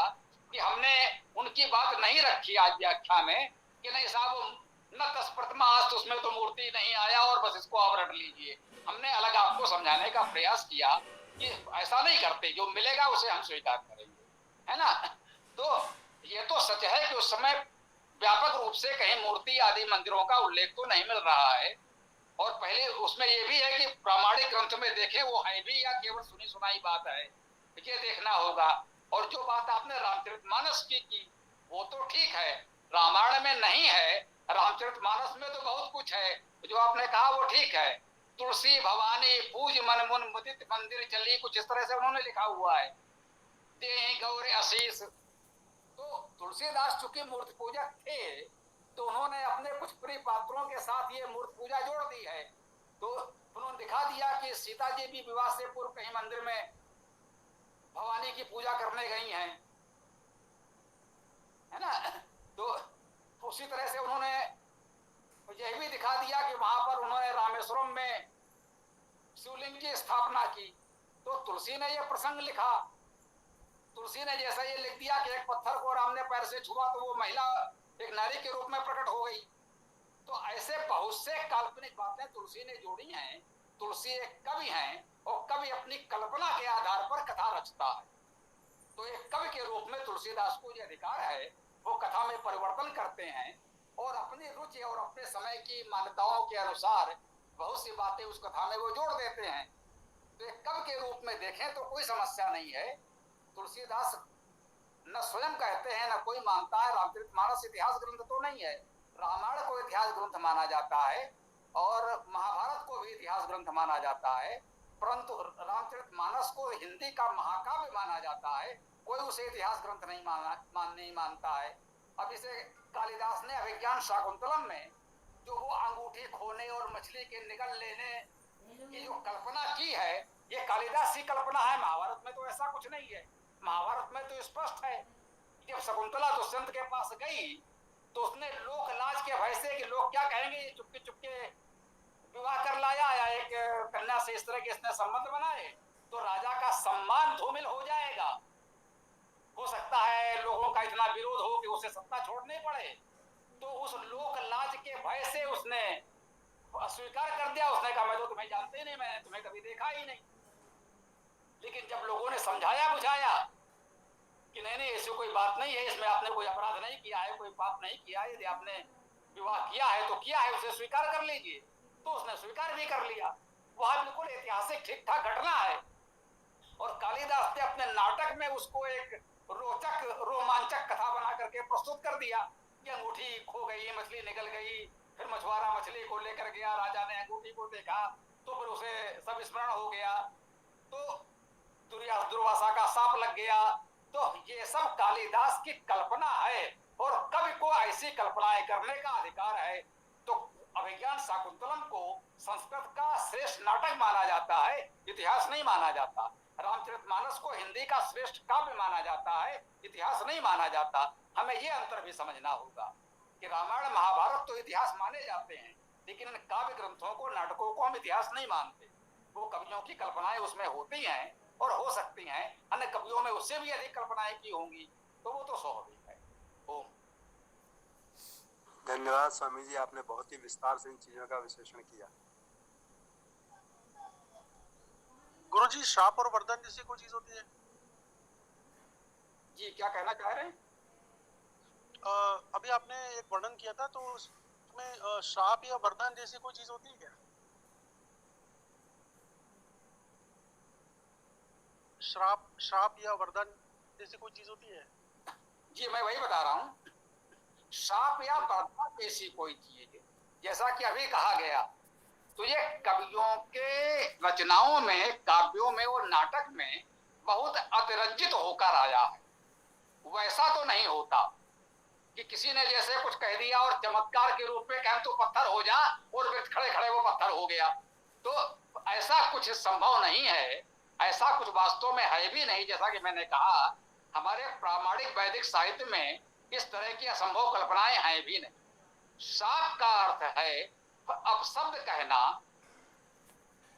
कि हमने उनकी बात नहीं रखी आज व्याख्या में कि नहीं साहब न तस् प्रतिमा आज तो उसमें तो मूर्ति नहीं आया और बस इसको आप रट लीजिए। हमने अलग आपको समझाने का प्रयास किया कि ऐसा नहीं करते, जो मिलेगा उसे हम स्वीकार करेंगे, है ना। तो ये तो सच है कि उस समय व्यापक रूप से कहीं मूर्ति आदि मंदिरों का उल्लेख तो नहीं मिल रहा है। और पहले उसमें ये भी है कि प्रामाणिक ग्रंथ में देखें वो है भी या केवल सुनी सुनाई बात है, ये देखना होगा। और जो बात आपने रामचरितमानस की वो तो ठीक है, रामायण में नहीं है, रामचरितमानस में तो बहुत कुछ है। जो आपने कहा वो ठीक है, तुलसी भवानी पूज मन मुन मुदित मंदिर चली, कुछ इस तरह से उन्होंने लिखा हुआ है, ते गौरे आशीष। तो तुलसीदास चूंकि मूर्ति पूजक थे तो उन्होंने अपने कुछ प्रिय पात्रों के साथ ये मूर्ति पूजा जोड़ दी है। तो उन्होंने दिखा दिया कि सीता जी भी विवाह से पूर्व कहीं मंदिर में भवानी की पूजा करने गई हैं, है ना। तो उसी तरह से उन्होंने यह भी दिखा दिया कि वहां पर उन्होंने रामेश्वरम में शिवलिंग की स्थापना की। तो तुलसी ने यह प्रसंग लिखा, तुलसी ने जैसा ये लिख दिया कि एक पत्थर को राम ने पैर से छुआ तो वो महिला एक नारी के रूप में प्रकट हो गई। तो ऐसे बहुत से काल्पनिक बातें तुलसी ने जोड़ी हैं। तुलसी एक कवि हैं और कवि अपनी कल्पना के आधार पर कथा रचता है। तो एक कवि के रूप में तुलसीदास को यह अधिकार है, वो कथा में परिवर्तन करते हैं और अपनी रुचि और अपने समय की मान्यताओं के अनुसार बहुत सी बातें उस कथा में वो जोड़ देते हैं। तो एक कवि के रूप में देखें तो कोई समस्या नहीं है। तुलसीदास न स्वयं कहते हैं न कोई मानता है, रामचरितमानस इतिहास ग्रंथ तो नहीं है। रामायण को इतिहास ग्रंथ माना जाता है और महाभारत को भी इतिहास ग्रंथ माना जाता है, परंतु रामचरितमानस को हिंदी का महाकाव्य माना जाता है। कोई उसे इतिहास ग्रंथ नहीं मानता है। अब इसे कालिदास ने अभिज्ञान शाकुंतलम में जो वो अंगूठी खोने और मछली के निगल लेने की जो कल्पना की है, ये कालिदास की कल्पना है। महाभारत में तो ऐसा कुछ नहीं है। महाभारत में तो स्पष्ट है, जब शकुंतला दुष्यंत के पास गई तो उसने लोक लाज के भय से कि लोग क्या कहेंगे, ये चुपके चुपके विवाह कर लाया या एक कन्या से इस तरह के इसने संबंध बनाए तो राजा का सम्मान धूमिल हो जाएगा। हो सकता है लोगों का इतना विरोध हो कि उसे सत्ता छोड़नी पड़े। तो उस लोक लाज के भय से उसने अस्वीकार कर दिया। उसने कहा मैं तो तुम्हें जानते ही नहीं, मैंने तुम्हें कभी देखा ही नहीं। लेकिन जब लोगों ने समझाया बुझाया कि नहीं नहीं ऐसी कोई बात नहीं है, इसमें आपने कोई अपराध नहीं किया है, कोई पाप नहीं किया है, यदि आपने विवाह किया है तो किया है, उसे स्वीकार कर लीजिए। तो उसने स्वीकार भी कर लिया। वह बिल्कुल ऐतिहासिक ठीक ठाक घटना है और कालिदास ने अपने नाटक में उसको एक रोचक रोमांचक कथा बना करके प्रस्तुत कर दिया कि अंगूठी खो गई, मछली निकल गई, फिर मछुआरा मछली को लेकर गया, राजा ने अंगूठी को देखा तो फिर उसे सब स्मरण हो गया, तो दुर्वासा का सांप लग गया। तो ये सब कालिदास की कल्पना है और कवि को ऐसी कल्पनाएं करने का अधिकार है। तो अभिज्ञान शाकुंतलम को संस्कृत का श्रेष्ठ नाटक माना जाता है, इतिहास नहीं माना जाता। रामचरितमानस को हिंदी का श्रेष्ठ काव्य माना जाता है, इतिहास नहीं माना जाता। हमें ये अंतर भी समझना होगा कि रामायण महाभारत तो इतिहास माने जाते हैं, लेकिन इन काव्य ग्रंथों को नाटकों को हम इतिहास नहीं मानते। वो कवियों की कल्पनाएं उसमें होती हैं और हो सकती हैं, अन्य कवियों में उससे भी अधिक कल्पनाएं की होंगी, तो वो तो स्वाभाविक है। ओम।
धन्यवाद स्वामी जी, आपने बहुत ही विस्तार से इन चीजों का विश्लेषण किया।
गुरुजी, श्राप और वरदान जैसी कोई चीज होती है?
जी क्या कहना चाह रहे हैं?
अभी आपने एक वर्णन किया था, तो उसमें श्राप या वरदान जैसी कोई चीज होती है क्या? श्राप या वरदान जैसी कोई चीज होती है?
जी मैं वही बता रहा हूँ, श्राप या वरदान जैसी कोई चीज, जैसा कि अभी कहा गया, तो ये कवियों के रचनाओं में, काव्यों में और नाटक में बहुत अतिरंजित होकर आया है। वैसा तो नहीं होता कि किसी ने जैसे कुछ कह दिया और चमत्कार के रूप में कहें तो पत्थर हो जा और फिर खड़े खड़े वो पत्थर हो गया, तो ऐसा कुछ संभव नहीं है, ऐसा कुछ वास्तव में है भी नहीं। जैसा कि मैंने कहा हमारे प्रामाणिक वैदिक साहित्य में इस तरह की असंभव कल्पनाएं हैं भी नहीं। शाप का अर्थ है अपशब्द कहना,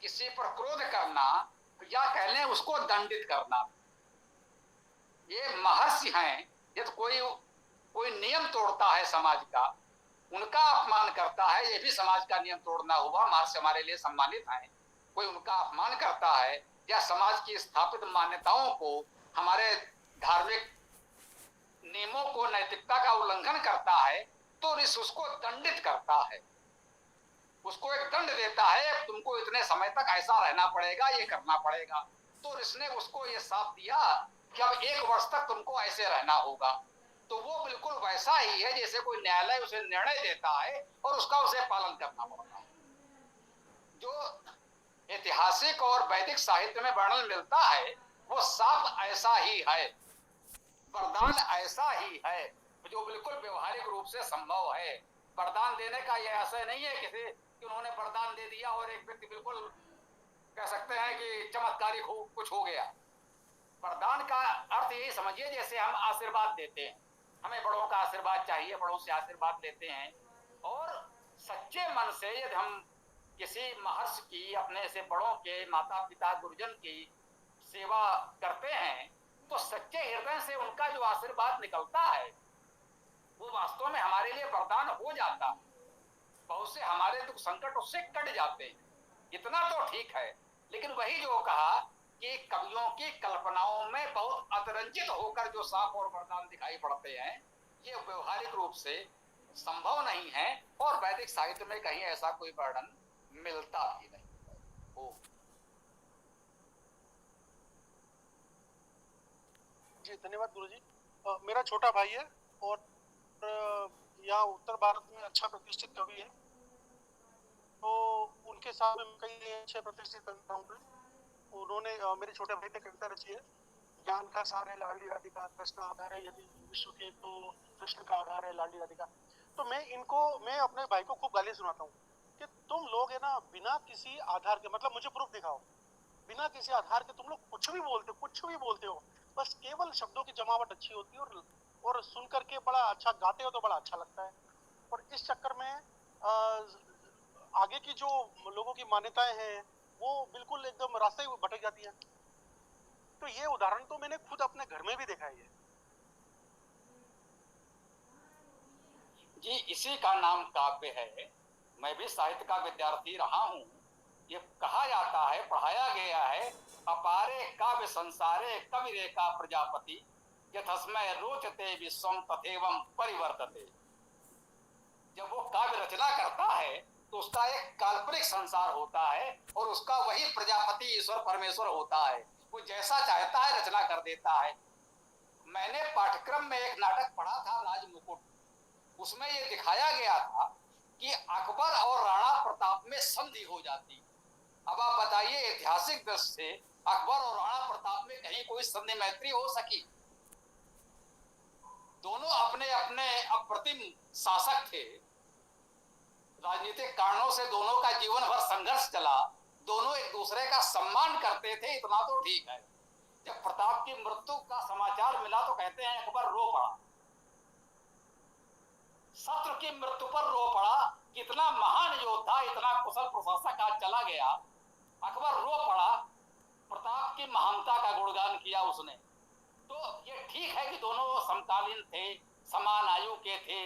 किसी पर क्रोध करना, या कह लें उसको दंडित करना। ये महर्षि हैं, यदि कोई नियम तोड़ता है समाज का, उनका अपमान करता है, ये भी समाज का नियम तोड़ना हुआ। महर्षि हमारे लिए सम्मानित हैं। कोई उनका अपमान करता है या समाज की स्थापित मान्यताओं को, हमारे धार्मिक नियमों को, नैतिकता का उल्लंघन करता है, तो ऋषि उसको दंडित करता है, उसको एक दंड देता है, तुमको इतने समय तक ऐसा रहना पड़ेगा, ये करना पड़ेगा। तो ऋषि ने उसको ये साथ दिया कि अब 1 वर्ष तक तुमको ऐसे रहना होगा। तो वो बिल्कुल वैसा ही है जैसे कोई न्यायालय उसे निर्णय देता है और उसका उसे पालन करना पड़ता है। जो ऐतिहासिक और वैदिक साहित्य में वर्णन मिलता है वो शाप ऐसा ही है, वरदान ऐसा ही है, जो बिल्कुल व्यवहारिक रूप से संभव है। वरदान देने का यह ऐसा नहीं है कि उन्होंने वरदान दे दिया और एक व्यक्ति बिल्कुल कह सकते हैं कि चमत्कारिक कुछ हो गया। वरदान का अर्थ यही समझिए जैसे हम आशीर्वाद देते हैं, हमें बड़ों का आशीर्वाद चाहिए, बड़ों से आशीर्वाद लेते हैं, और सच्चे मन से यदि हम किसी महर्षि की, अपने से बड़ों के, माता पिता गुरुजन की सेवा करते हैं, तो सच्चे हृदय से उनका जो आशीर्वाद निकलता है वो वास्तव में हमारे लिए वरदान हो जाता है। बहुत से हमारे दुख संकट उससे कट जाते हैं, इतना तो ठीक है। लेकिन वही जो कहा कि कवियों की कल्पनाओं में बहुत अतिरंजित होकर जो साप और वरदान दिखाई पड़ते हैं, ये व्यवहारिक रूप से संभव नहीं है और वैदिक साहित्य में कहीं ऐसा कोई वर्णन मिलता भी नहीं हो।
जी धन्यवाद गुरुजी। मेरा छोटा भाई है और यहाँ उत्तर भारत में अच्छा प्रतिष्ठित कवि है, तो उनके साथ में कई अच्छे प्रतिष्ठित कविताओं में उन्होंने मेरे छोटे भाई ने कविता रची है, ज्ञान का सार है लाडली राधिका, कृष्ण आधार है यदि विश्व के, तो कृष्ण का आधार है लाडली राधिका। तो मैं अपने भाई को खूब गाली सुनाता हूँ कि तुम लोग है ना बिना किसी आधार के, मतलब मुझे प्रूफ दिखाओ, बिना किसी आधार के तुम लोग कुछ भी बोलते हो, बस केवल शब्दों की जमावट अच्छी होती है और सुन करके बड़ा अच्छा गाते हो तो बड़ा अच्छा लगता है। और इस चक्कर में आगे की जो लोगों की मान्यताएं हैं वो बिल्कुल एकदम रास्ते ही भटक जाती है। तो ये उदाहरण तो मैंने खुद अपने घर में भी देखा है।
जी इसी का नाम काव्य है। मैं भी साहित्य का विद्यार्थी रहा हूँ। ये कहा जाता है, पढ़ाया गया है, अपारे काव्य संसारे कवि रेखा प्रजापति यथस्मय रोचते विश्वम तथेवम परिवर्तते। जब वो काव्य रचना करता है तो उसका एक काल्पनिक संसार होता है और उसका वही प्रजापति ईश्वर परमेश्वर होता है। वो जैसा चाहता है रचना कर देता है। मैंने पाठ्यक्रम में एक नाटक पढ़ा था राजमुकुट, उसमें ये दिखाया गया था कि अकबर और राणा प्रताप में संधि हो जाती। अब आप बताइए ऐतिहासिक दृष्टि से अकबर और राणा प्रताप में कहीं कोई संधि मैत्री हो सकी? दोनों अपने अपने अप्रतिम शासक थे, राजनीतिक कारणों से दोनों का जीवन भर संघर्ष चला, दोनों एक दूसरे का सम्मान करते थे, इतना तो ठीक है। जब प्रताप की मृत्यु का समाचार मिला तो कहते हैं अकबर रो पड़ा, शत्रु की मृत्यु पर रो पड़ा। कितना महान योद्धा, इतना कुशल प्रशासक आज चला गया, अकबर रो पड़ा। प्रताप की महानता का गुणगान किया उसने। तो ये ठीक है कि दोनों समकालीन थे, समान आयु के थे।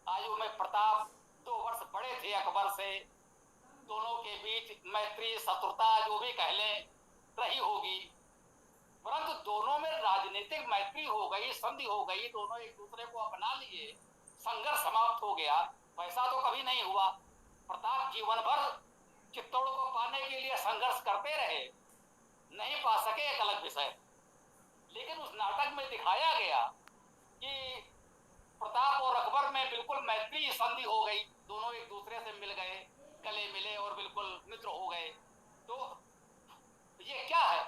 आयु में प्रताप 2 वर्ष बड़े थे अकबर से, दोनों के बीच मैत्री शत्रुता जो भी कह लें रही होगी, परंतु दोनों में राजनीतिक मैत्री हो गई, संधि हो गई, दोनों एक दूसरे को अपना लिए, संघर्ष समाप्त हो गया। वैसा तो कभी नहीं हुआ। प्रताप जीवन भर चित्तौड़ को पाने के लिए संघर्ष करते रहे, नहीं पा सके, एक अलग विषय। लेकिन उस नाटक में दिखाया गया कि प्रताप और अकबर में बिल्कुल मैत्री संधि हो गई, दोनों एक दूसरे से मिल गए, गले मिले और बिल्कुल मित्र हो गए। तो ये क्या है?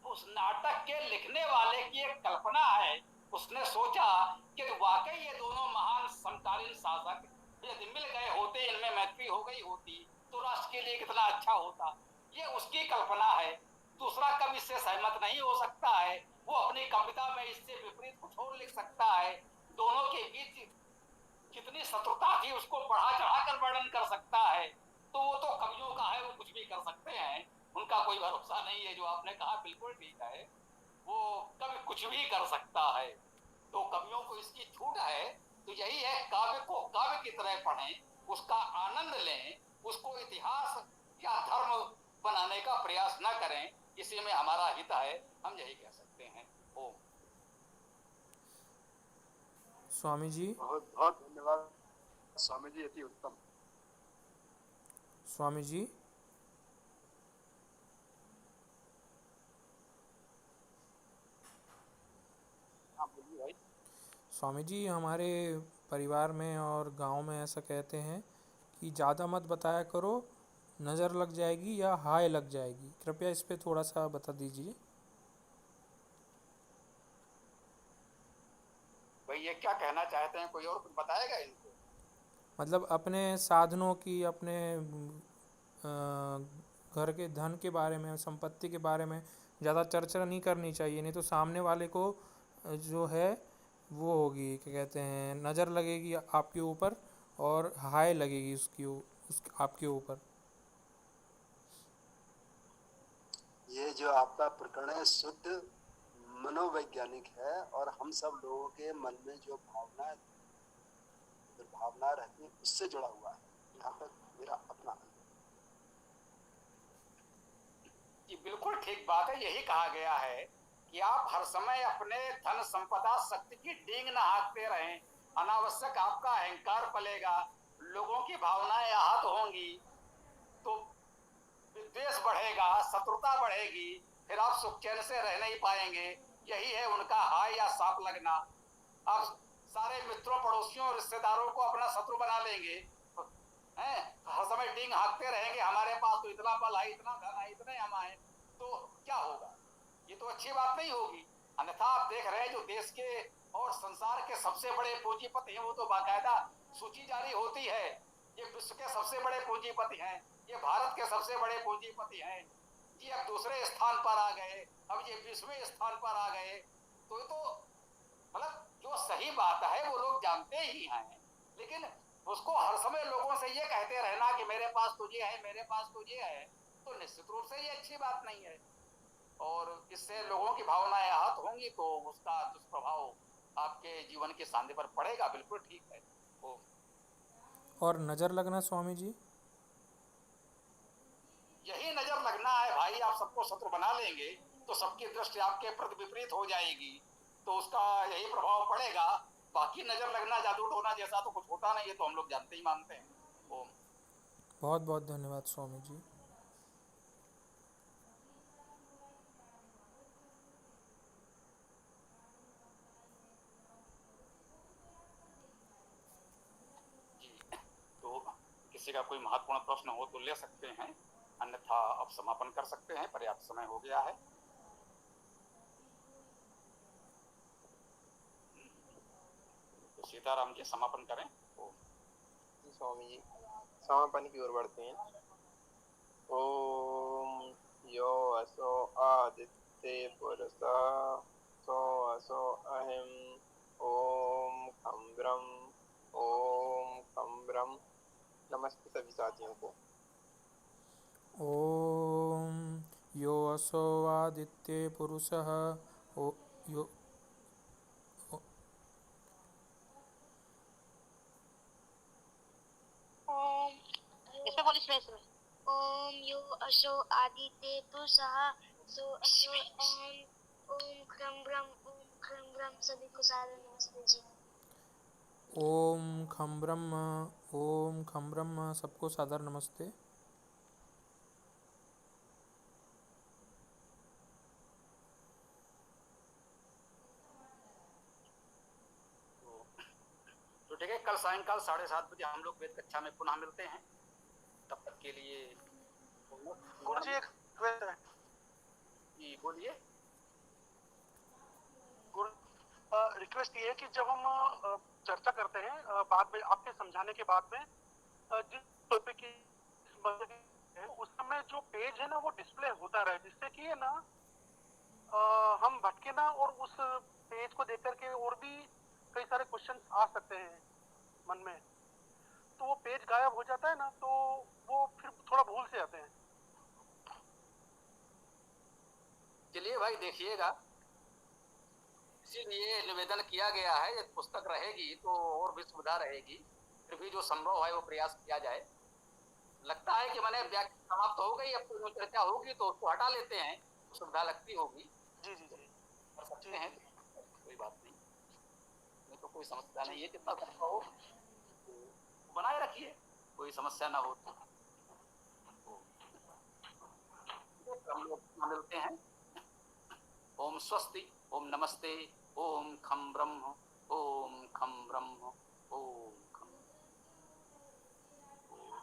उस नाटक के लिखने वाले की एक कल्पना है। उसने सोचा कि वाकई ये दोनों महान समकालीन शासक यदि मिल गए होते, इनमें मैत्री हो गई होती, तो राष्ट्र के लिए कितना अच्छा होता। ये उसकी कल्पना है। दूसरा कवि इससे सहमत नहीं हो सकता है, वो अपनी कविता में इससे विपरीत कुछ और लिख सकता है। दोनों के बीच कितनी शत्रुता थी उसको बढ़ा चढ़ा कर वर्णन कर सकता है। तो वो तो कवियों का है, वो कुछ भी कर सकते हैं, उनका कोई भरोसा नहीं है। जो आपने कहा बिल्कुल ठीक है, वो कवि कुछ भी कर सकता है, तो कवियों को इसकी छूट है। तो यही है, काव्य को काव्य की तरह पढ़ें, उसका आनंद लें, उसको इतिहास या धर्म बनाने का प्रयास न करें, इसी में हमारा हित है, हम यही कह सकते हैं। ओम।
स्वामी जी।
बहुत बहुत धन्यवाद स्वामी जी, अति उत्तम।
स्वामी जी।
हाँ बोलिए भाई।
स्वामी जी, हमारे परिवार में और गांव में ऐसा कहते हैं कि ज़्यादा मत बताया करो, नज़र लग जाएगी या हाय लग जाएगी। कृपया इस पे थोड़ा सा बता दीजिए।
भाई ये क्या कहना चाहते हैं, कोई और कुछ बताएगा इनको?
मतलब अपने साधनों की, अपने घर के धन के बारे में, संपत्ति के बारे में ज़्यादा चर्चा नहीं करनी चाहिए, नहीं तो सामने वाले को जो है वो होगी, क्या कहते हैं, नज़र लगेगी आपके ऊपर और हाय लगेगी उस आपके ऊपर।
ये जो आपका प्रकरण है शुद्ध मनोवैज्ञानिक है, और हम सब लोगों के मन में जो भावना रहती है उससे जुड़ा हुआ है। यहाँ पर मेरा अपना
ये बिल्कुल ठीक बात है। यही कहा गया है कि आप हर समय अपने धन संपदा शक्ति की डींग न हाँकते रहें। अनावश्यक आपका अहंकार पलेगा, लोगों की भावनाएं आहत होंगी, तो विद्वेष बढ़ेगा, शत्रुता बढ़ेगी, फिर आप सुख चैन से रह नहीं पाएंगे। यही है उनका हाय या साप लगना। आप सारे मित्रों, पड़ोसियों, रिश्तेदारों को अपना शत्रु बना लेंगे, हैं? हर समय डींग हाँकते रहेंगे, हमारे पास तो इतना बल है, इतना धन है, इतने हम आए, तो क्या होगा? ये तो अच्छी बात नहीं होगी। अन्यथा आप देख रहे हैं जो देश के और संसार के सबसे बड़े पूंजीपति हैं, वो तो बाकायदा सूची जारी होती है। ये विश्व के सबसे बड़े पूंजीपति हैं, ये भारत के सबसे बड़े पूंजीपति हैं, ये अब दूसरे स्थान पर आ गए, अब ये 20वें स्थान पर आ गए। तो ये तो मतलब जो सही बात है वो लोग जानते ही हैं, लेकिन उसको हर समय लोगों से ये कहते रहना कि मेरे पास तो ये है, मेरे पास तो ये है, तो निश्चित रूप से ये अच्छी बात नहीं है, और इससे लोगों की भावनाएं आहत होंगी, तो उसका दुष्प्रभाव आपके जीवन के सांधे पर पड़ेगा। बिल्कुल ठीक है। वो
और नज़र लगना स्वामी जी।
यही नजर लगना है भाई। आप सबको शत्रु बना लेंगे तो सबकी दृष्टि आपके प्रति विपरीत हो जाएगी, तो उसका यही प्रभाव पड़ेगा। बाकी नजर लगना, जादू टोना जैसा तो कुछ होता नहीं है, तो हम लोग जानते ही मानते हैं। ओम।
बहुत बहुत धन्यवाद स्वामी जी।
जी, तो किसी का कोई महत्वपूर्ण प्रश्न हो तो ले सकते हैं, अन्यथा अब समापन कर सकते हैं, पर्याप्त समय हो गया है। तो सीताराम जी समापन करें।
जी स्वामी जी, समापन की ओर बढ़ते हैं। ओम यो असो आदित्य पुरुषः सो असो अहम ओम खम ब्रह्म ओम खम ब्रह्म। नमस्ते सभी साथियों को।
ओम यो असो आदित्य पुरुषः ओ यो
ओम इसमें बोलिए, इसमें ओम यो अशो आदित्य पुरुषः सो अशो अहम ओम क्रम ब्रह्म सभी को सादर नमस्ते जी।
ओम खम ब्रह्म सबको सादर नमस्ते।
तो ठीक है, कल सायंकाल 7:30 बजे हम लोग वेद कक्षा में पुनः मिलते हैं। तब तक के लिए
गुरु जी एक रिक्वेस्ट है।
जी बोलिए।
गुरु रिक्वेस्ट ये है कि जब हम चर्चा करते हैं बाद में आपके समझाने के बाद में जिस टॉपिक की तो उस समय जो पेज है ना वो डिस्प्ले होता रहे, जिससे कि है ना हम भटके ना और उस पेज को देख करके और भी कई सारे क्वेश्चन आ सकते हैं मन में। तो वो पेज गायब हो जाता है ना, तो वो फिर थोड़ा भूल से आते हैं।
चलिए भाई देखिएगा, इसीलिए निवेदन किया गया है, ये पुस्तक रहेगी तो और भी सुविधा रहेगी, फिर भी जो संभव है वो प्रयास किया जाए। लगता है कि मैंने व्याख्या समाप्त हो गई, अब तो जो चर्चा होगी तो उसको हटा लेते हैं, तो सुविधा लगती होगी,
जी जी जी
कर सकते हैं, कोई बात नहीं, नहीं तो कोई समस्या नहीं है, जितना संभव हो बनाए रखिए, कोई समस्या ना हो तो हम लोग मिलते हैं। ओम स्वस्ति, ओम नमस्ते, ओम खम ब्रह्म, ओम खम ब्रह्म, ओम